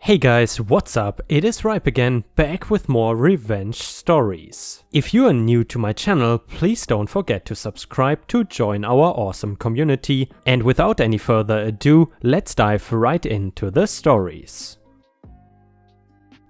Hey guys, what's up? It is Ripe again, back with more revenge stories. If you are new to my channel, please don't forget to subscribe to join our awesome community. And without any further ado, let's dive right into the stories.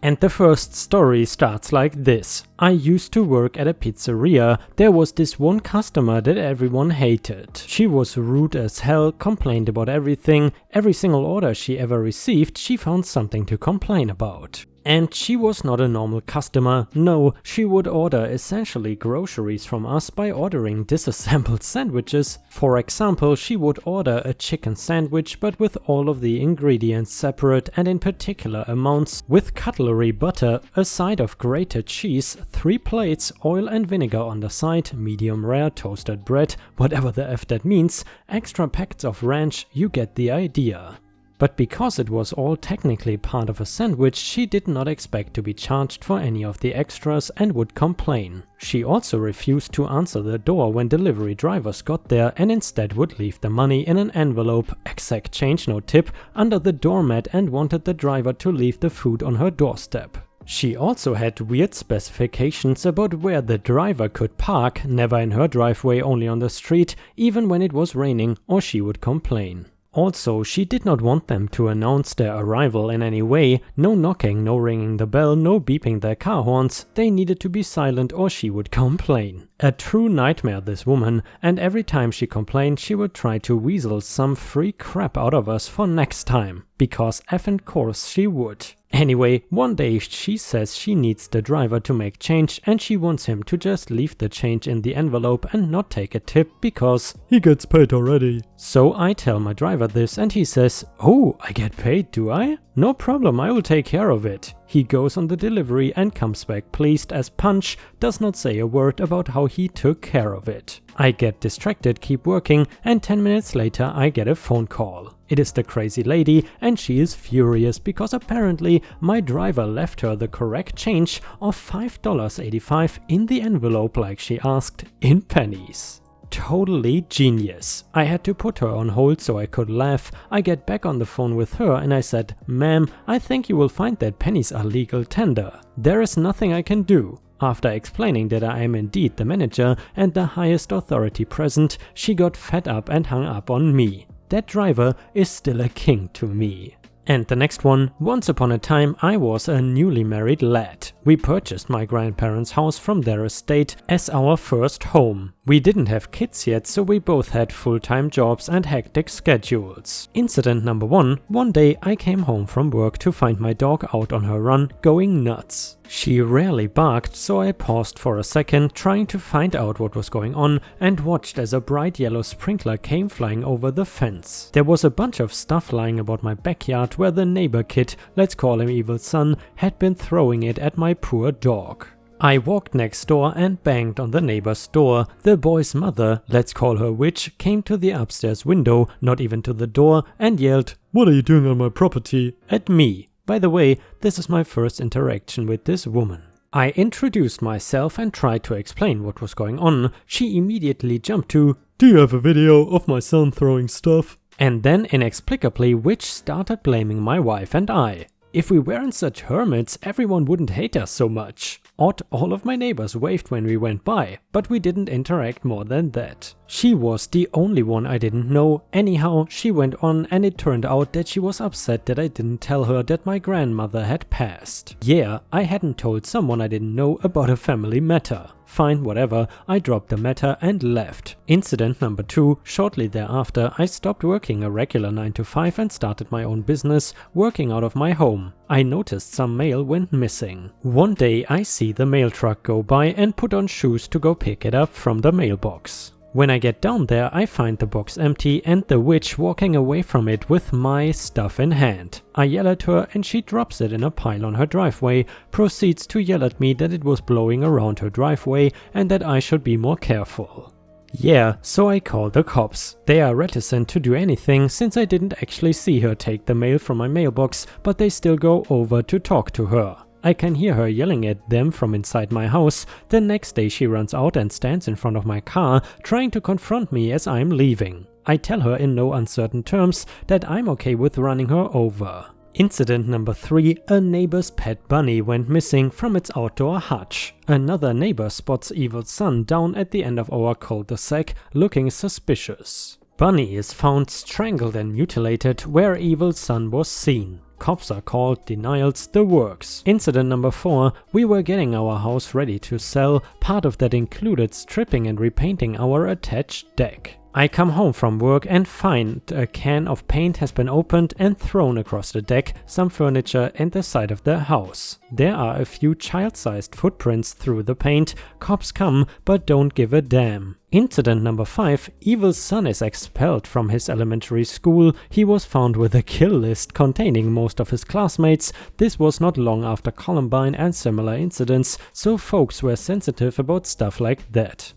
And the first story starts like this. I used to work at a pizzeria. There was this one customer that everyone hated. She was rude as hell, complained about everything. Every single order she ever received, she found something to complain about. And she was not a normal customer. No, she would order essentially groceries from us by ordering disassembled sandwiches. For example, she would order a chicken sandwich but with all of the ingredients separate and in particular amounts, with cutlery butter, a side of grated cheese, 3 plates, oil and vinegar on the side, medium rare toasted bread, whatever the F that means, extra packets of ranch, you get the idea. But because it was all technically part of a sandwich, she did not expect to be charged for any of the extras and would complain. She also refused to answer the door when delivery drivers got there and instead would leave the money in an envelope, exact change no tip, under the doormat and wanted the driver to leave the food on her doorstep. She also had weird specifications about where the driver could park, never in her driveway, only on the street, even when it was raining, or she would complain. Also, she did not want them to announce their arrival in any way. No knocking, no ringing the bell, no beeping their car horns. They needed to be silent or she would complain. A true nightmare, this woman, and every time she complained she would try to weasel some free crap out of us for next time. Because effing course she would. Anyway, one day she says she needs the driver to make change and she wants him to just leave the change in the envelope and not take a tip because he gets paid already. So I tell my driver this and he says, "Oh, I get paid, do I? No problem, I will take care of it." He goes on the delivery and comes back pleased as punch, does not say a word about how he took care of it. I get distracted, keep working, and 10 minutes later I get a phone call. It is the crazy lady and she is furious because apparently my driver left her the correct change of $5.85 in the envelope like she asked, in pennies. Totally genius. I had to put her on hold so I could laugh. I get back on the phone with her and I said, "Ma'am, I think you will find that pennies are legal tender. There is nothing I can do." After explaining that I am indeed the manager and the highest authority present, she got fed up and hung up on me. That driver is still a king to me. And the next one, once upon a time I was a newly married lad. We purchased my grandparents' house from their estate as our first home. We didn't have kids yet, so we both had full-time jobs and hectic schedules. Incident number 1, one day I came home from work to find my dog out on her run, going nuts. She rarely barked, so I paused for a second, trying to find out what was going on, and watched as a bright yellow sprinkler came flying over the fence. There was a bunch of stuff lying about my backyard where the neighbor kid, let's call him Evil Son, had been throwing it at my poor dog. I walked next door and banged on the neighbor's door. The boy's mother, let's call her witch, came to the upstairs window, not even to the door, and yelled, "What are you doing on my property?" at me. By the way, this is my first interaction with this woman. I introduced myself and tried to explain what was going on. She immediately jumped to, "Do you have a video of my son throwing stuff?" And then inexplicably witch started blaming my wife and I. If we weren't such hermits, everyone wouldn't hate us so much. Odd, all of my neighbors waved when we went by, but we didn't interact more than that. She was the only one I didn't know. Anyhow, she went on and it turned out that she was upset that I didn't tell her that my grandmother had passed. Yeah, I hadn't told someone I didn't know about a family matter. Fine, whatever, I dropped the matter and left. Incident number 2, shortly thereafter I stopped working a regular 9 to 5 and started my own business, working out of my home. I noticed some mail went missing. One day I see the mail truck go by and put on shoes to go pick it up from the mailbox. When I get down there, I find the box empty and the witch walking away from it with my stuff in hand. I yell at her and she drops it in a pile on her driveway, proceeds to yell at me that it was blowing around her driveway and that I should be more careful. Yeah, so I call the cops. They are reticent to do anything since I didn't actually see her take the mail from my mailbox, but they still go over to talk to her. I can hear her yelling at them from inside my house. The next day she runs out and stands in front of my car, trying to confront me as I'm leaving. I tell her in no uncertain terms that I'm okay with running her over. Incident number 3, a neighbor's pet bunny went missing from its outdoor hutch. Another neighbor spots evil son down at the end of our cul-de-sac looking suspicious. Bunny is found strangled and mutilated where evil son was seen. Cops are called, denials, the works. Incident number 4, we were getting our house ready to sell. Part of that included stripping and repainting our attached deck. I come home from work and find a can of paint has been opened and thrown across the deck, some furniture and the side of the house. There are a few child-sized footprints through the paint. Cops come but don't give a damn. Incident number 5, evil son is expelled from his elementary school. He was found with a kill list containing most of his classmates. This was not long after Columbine and similar incidents, so folks were sensitive about stuff like that.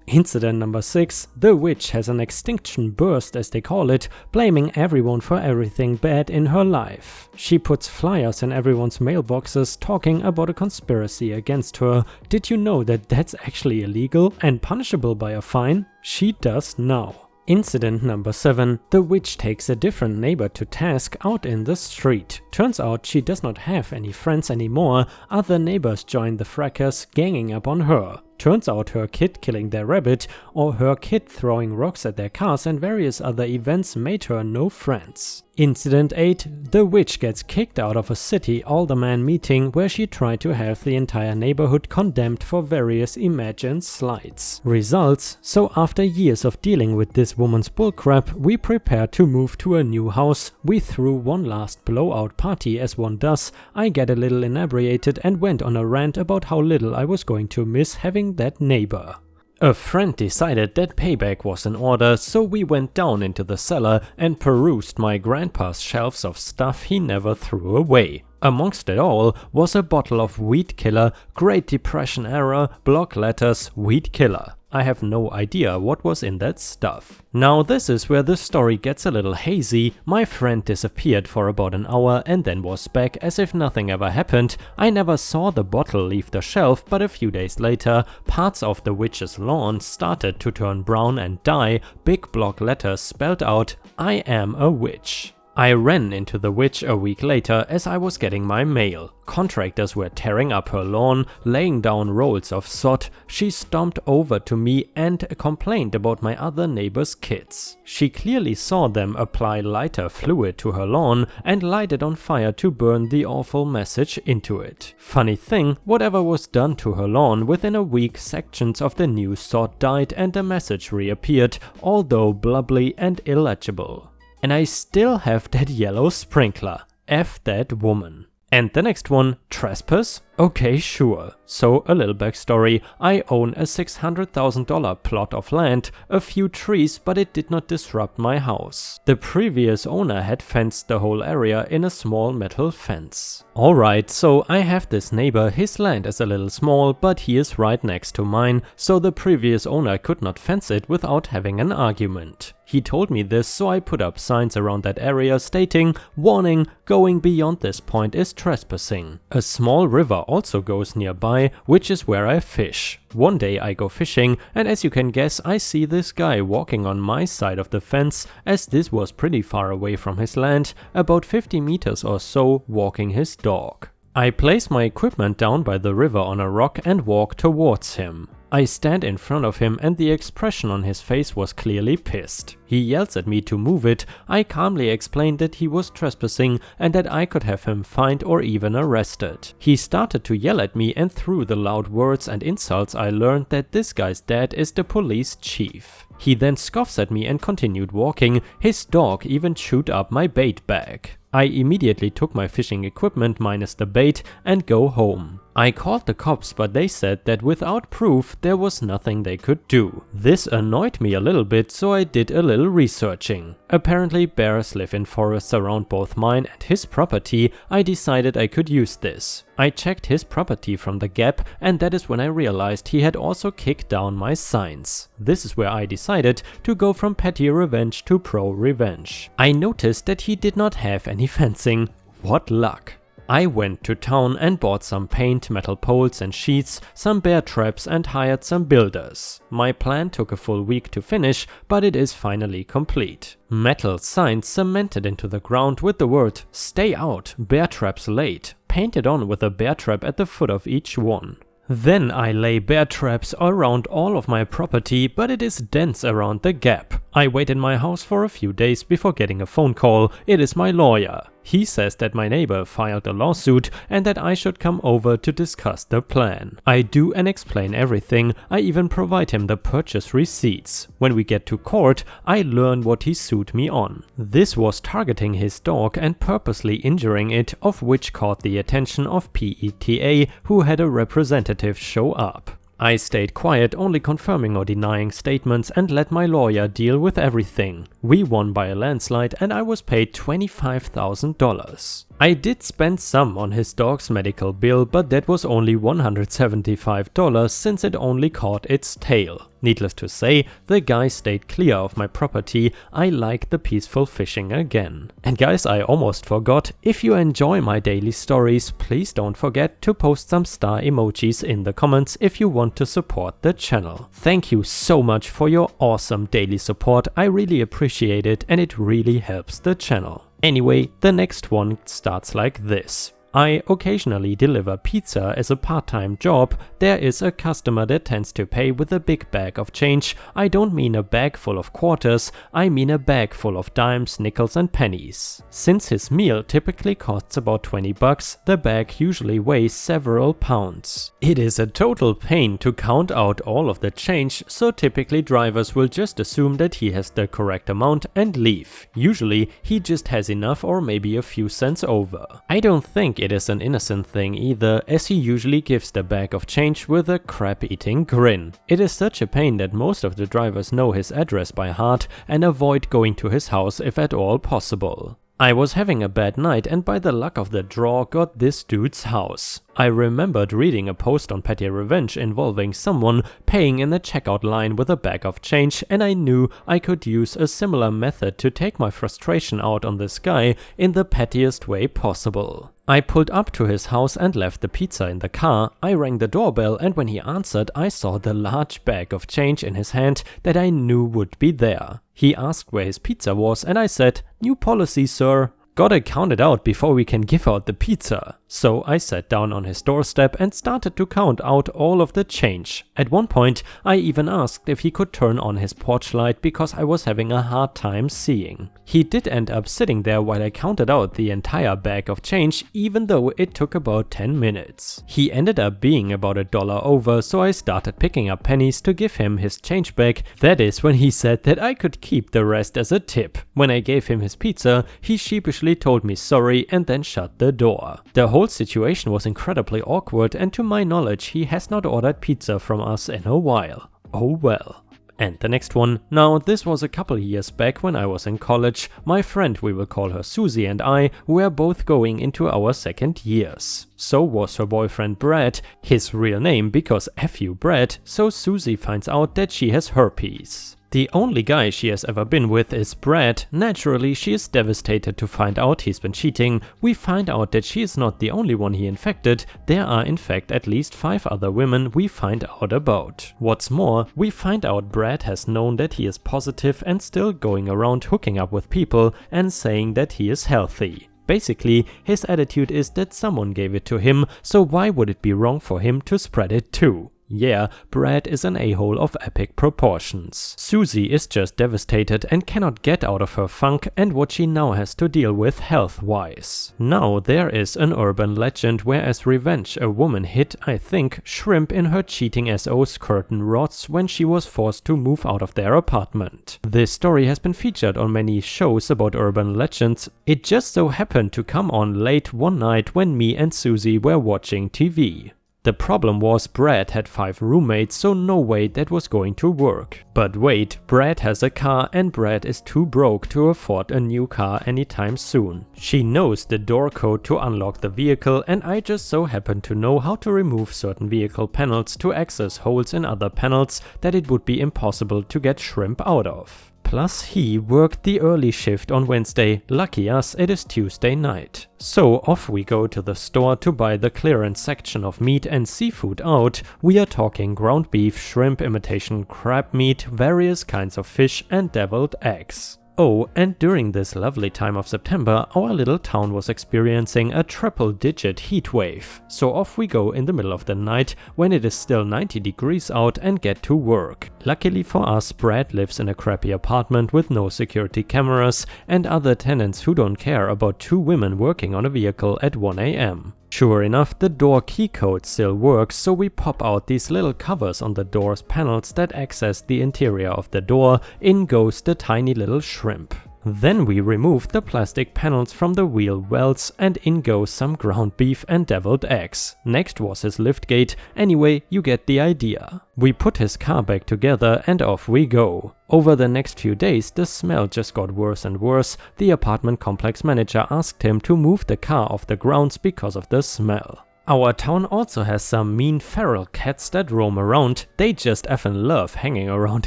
Incident number 6, the witch has an extinction burst as they call it, blaming everyone for everything bad in her life. She puts flyers in everyone's mailboxes talking about a conspiracy against her. Did you know that that's actually illegal and punishable by a fine? She does now. Incident number 7, the witch takes a different neighbor to task out in the street. Turns out she does not have any friends anymore. Other neighbors join the fracas, ganging up on her. Turns out her kid killing their rabbit or her kid throwing rocks at their cars and various other events made her no friends. Incident 8, the witch gets kicked out of a city alderman meeting where she tried to have the entire neighborhood condemned for various imagined slights. Results: so after years of dealing with this woman's bullcrap, we prepared to move to a new house. We threw one last blowout party as one does. I get a little inebriated and went on a rant about how little I was going to miss having that neighbor. A friend decided that payback was in order, so we went down into the cellar and perused my grandpa's shelves of stuff he never threw away. Amongst it all was a bottle of weed killer, Great Depression era, block letters, weed killer. I have no idea what was in that stuff. Now this is where the story gets a little hazy. My friend disappeared for about an hour and then was back as if nothing ever happened. I never saw the bottle leave the shelf, but a few days later, parts of the witch's lawn started to turn brown and die. Big block letters spelled out, "I am a witch." I ran into the witch a week later as I was getting my mail. Contractors were tearing up her lawn, laying down rolls of sod. She stomped over to me and complained about my other neighbor's kids. She clearly saw them apply lighter fluid to her lawn and light it on fire to burn the awful message into it. Funny thing, whatever was done to her lawn, within a week sections of the new sod died and the message reappeared, although blubbly and illegible. And I still have that yellow sprinkler. F that woman. And the next one, Trespass? Okay, sure. So, a little backstory. I own a $600,000 plot of land, a few trees, but it did not disrupt my house. The previous owner had fenced the whole area in a small metal fence. Alright, so I have this neighbor. His land is a little small, but he is right next to mine, so the previous owner could not fence it without having an argument. He told me this, so I put up signs around that area stating, "Warning, going beyond this point is trespassing." A small river also goes nearby, which is where I fish. One day I go fishing, and as you can guess, I see this guy walking on my side of the fence, as this was pretty far away from his land, about 50 meters or so, walking his dog. I place my equipment down by the river on a rock and walk towards him. I stand in front of him and the expression on his face was clearly pissed. He yells at me to move it. I calmly explained that he was trespassing and that I could have him fined or even arrested. He started to yell at me, and through the loud words and insults I learned that this guy's dad is the police chief. He then scoffs at me and continued walking. His dog even chewed up my bait bag. I immediately took my fishing equipment minus the bait and go home. I called the cops, but they said that without proof there was nothing they could do. This annoyed me a little bit, so I did a little researching. Apparently bears live in forests around both mine and his property. I decided I could use this. I checked his property from the gap, and that is when I realized he had also kicked down my signs. This is where I decided to go from petty revenge to pro revenge. I noticed that he did not have any fencing. What luck! I went to town and bought some paint, metal poles and sheets, some bear traps and hired some builders. My plan took a full week to finish, but it is finally complete. Metal signs cemented into the ground with the word "Stay out, bear traps laid," painted on with a bear trap at the foot of each one. Then I lay bear traps around all of my property, but it is dense around the gap. I wait in my house for a few days before getting a phone call. It is my lawyer. He says that my neighbor filed a lawsuit and that I should come over to discuss the plan. I do and explain everything. I even provide him the purchase receipts. When we get to court, I learn what he sued me on. This was targeting his dog and purposely injuring it, of which caught the attention of PETA, who had a representative show up. I stayed quiet, only confirming or denying statements, and let my lawyer deal with everything. We won by a landslide and I was paid $25,000. I did spend some on his dog's medical bill, but that was only $175 since it only caught its tail. Needless to say, the guy stayed clear of my property. I like the peaceful fishing again. And guys, I almost forgot, if you enjoy my daily stories, please don't forget to post some star emojis in the comments if you want to support the channel. Thank you so much for your awesome daily support. I really appreciate it and it really helps the channel. Anyway, the next one starts like this. I occasionally deliver pizza as a part-time job. There is a customer that tends to pay with a big bag of change. I don't mean a bag full of quarters, I mean a bag full of dimes, nickels and pennies. Since his meal typically costs about 20 bucks, the bag usually weighs several pounds. It is a total pain to count out all of the change, so typically drivers will just assume that he has the correct amount and leave. Usually he just has enough or maybe a few cents over. I don't think it is an innocent thing either, as he usually gives the bag of change with a crap-eating grin. It is such a pain that most of the drivers know his address by heart and avoid going to his house if at all possible. I was having a bad night and by the luck of the draw got this dude's house. I remembered reading a post on Petty Revenge involving someone paying in the checkout line with a bag of change, and I knew I could use a similar method to take my frustration out on this guy in the pettiest way possible. I pulled up to his house and left the pizza in the car. I rang the doorbell and when he answered, I saw the large bag of change in his hand that I knew would be there. He asked where his pizza was and I said, "New policy, sir. Gotta count it out before we can give out the pizza." So I sat down on his doorstep and started to count out all of the change. At one point, I even asked if he could turn on his porch light because I was having a hard time seeing. He did end up sitting there while I counted out the entire bag of change, even though it took about 10 minutes. He ended up being about $1 over, so I started picking up pennies to give him his change back. That is when he said that I could keep the rest as a tip. When I gave him his pizza, he sheepishly told me sorry and then shut the door. The whole situation was incredibly awkward, and to my knowledge he has not ordered pizza from us in a while. Oh well. And the next one. Now this was a couple years back when I was in college. My friend, we will call her Susie, and I were both going into our second years. So was her boyfriend Brad, his real name because F you Brad, so Susie finds out that she has herpes. The only guy she has ever been with is Brad. Naturally, she is devastated to find out he's been cheating. We find out that she is not the only one he infected. There are in fact at least 5 other women we find out about. What's more, we find out Brad has known that he is positive and still going around hooking up with people and saying that he is healthy. Basically, his attitude is that someone gave it to him, so why would it be wrong for him to spread it too? Yeah, Brad is an a-hole of epic proportions. Susie is just devastated and cannot get out of her funk and what she now has to deal with health-wise. Now there is an urban legend where as revenge a woman hid, I think, shrimp in her cheating SO's curtain rods when she was forced to move out of their apartment. This story has been featured on many shows about urban legends. It just so happened to come on late one night when me and Susie were watching TV. The problem was Brad had 5 roommates, so no way that was going to work. But wait, Brad has a car and Brad is too broke to afford a new car anytime soon. She knows the door code to unlock the vehicle, and I just so happen to know how to remove certain vehicle panels to access holes in other panels that it would be impossible to get shrimp out of. Plus he worked the early shift on Wednesday, lucky us it is Tuesday night. So off we go to the store to buy the clearance section of meat and seafood out. We are talking ground beef, shrimp, imitation crab meat, various kinds of fish and deviled eggs. Oh, and during this lovely time of September, our little town was experiencing a triple-digit heat wave. So off we go in the middle of the night when it is still 90 degrees out and get to work. Luckily for us, Brad lives in a crappy apartment with no security cameras and other tenants who don't care about 2 women working on a vehicle at 1 AM. Sure enough, the door key code still works, so we pop out these little covers on the door's panels that access the interior of the door. In goes the tiny little shrimp. Then we remove the plastic panels from the wheel wells and in goes some ground beef and deviled eggs. Next was his liftgate. Anyway, you get the idea. We put his car back together and off we go. Over the next few days, the smell just got worse and worse. The apartment complex manager asked him to move the car off the grounds because of the smell. Our town also has some mean feral cats that roam around. They just effing love hanging around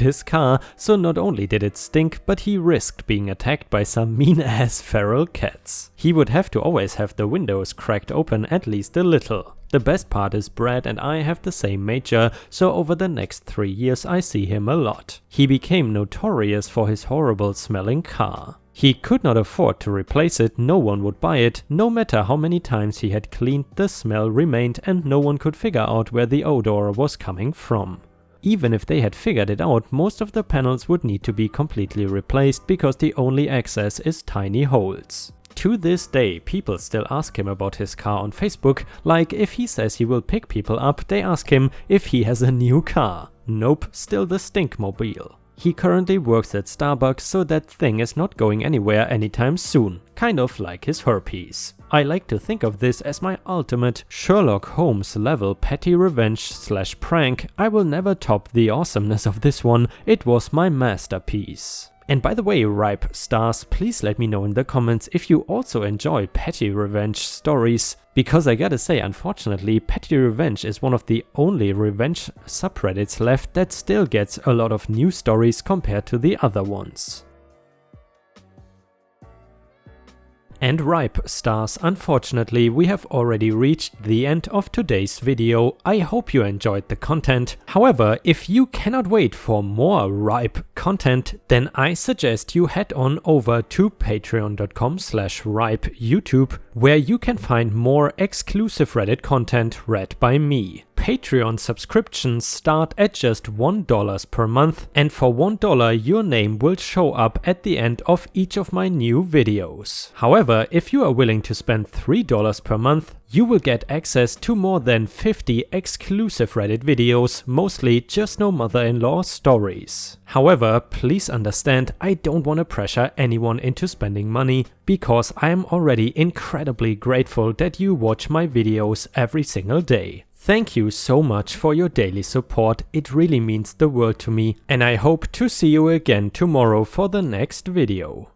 his car, so not only did it stink, but he risked being attacked by some mean ass feral cats. He would have to always have the windows cracked open at least a little. The best part is Brad and I have the same major, so over the next 3 years I see him a lot. He became notorious for his horrible smelling car. He could not afford to replace it, no one would buy it, no matter how many times he had cleaned, the smell remained and no one could figure out where the odor was coming from. Even if they had figured it out, most of the panels would need to be completely replaced because the only access is tiny holes. To this day, people still ask him about his car on Facebook, like if he says he will pick people up, they ask him if he has a new car. Nope, still the stinkmobile. He currently works at Starbucks, so that thing is not going anywhere anytime soon, kind of like his herpes. I like to think of this as my ultimate Sherlock Holmes level petty revenge / prank. I will never top the awesomeness of this one, it was my masterpiece. And by the way, Ripe Stars, please let me know in the comments if you also enjoy petty revenge stories, because I gotta say, unfortunately, petty revenge is one of the only revenge subreddits left that still gets a lot of new stories compared to the other ones. And Ripe Stars, unfortunately we have already reached the end of today's video. I hope you enjoyed the content. However, if you cannot wait for more Ripe content, then I suggest you head on over to patreon.com/ripeyoutube, where you can find more exclusive Reddit content read by me. Patreon subscriptions start at just $1 per month, and for $1 your name will show up at the end of each of my new videos. However, if you are willing to spend $3 per month, you will get access to more than 50 exclusive Reddit videos, mostly just no mother-in-law stories. However, please understand, I don't want to pressure anyone into spending money, because I am already incredibly grateful that you watch my videos every single day. Thank you so much for your daily support, it really means the world to me, and I hope to see you again tomorrow for the next video.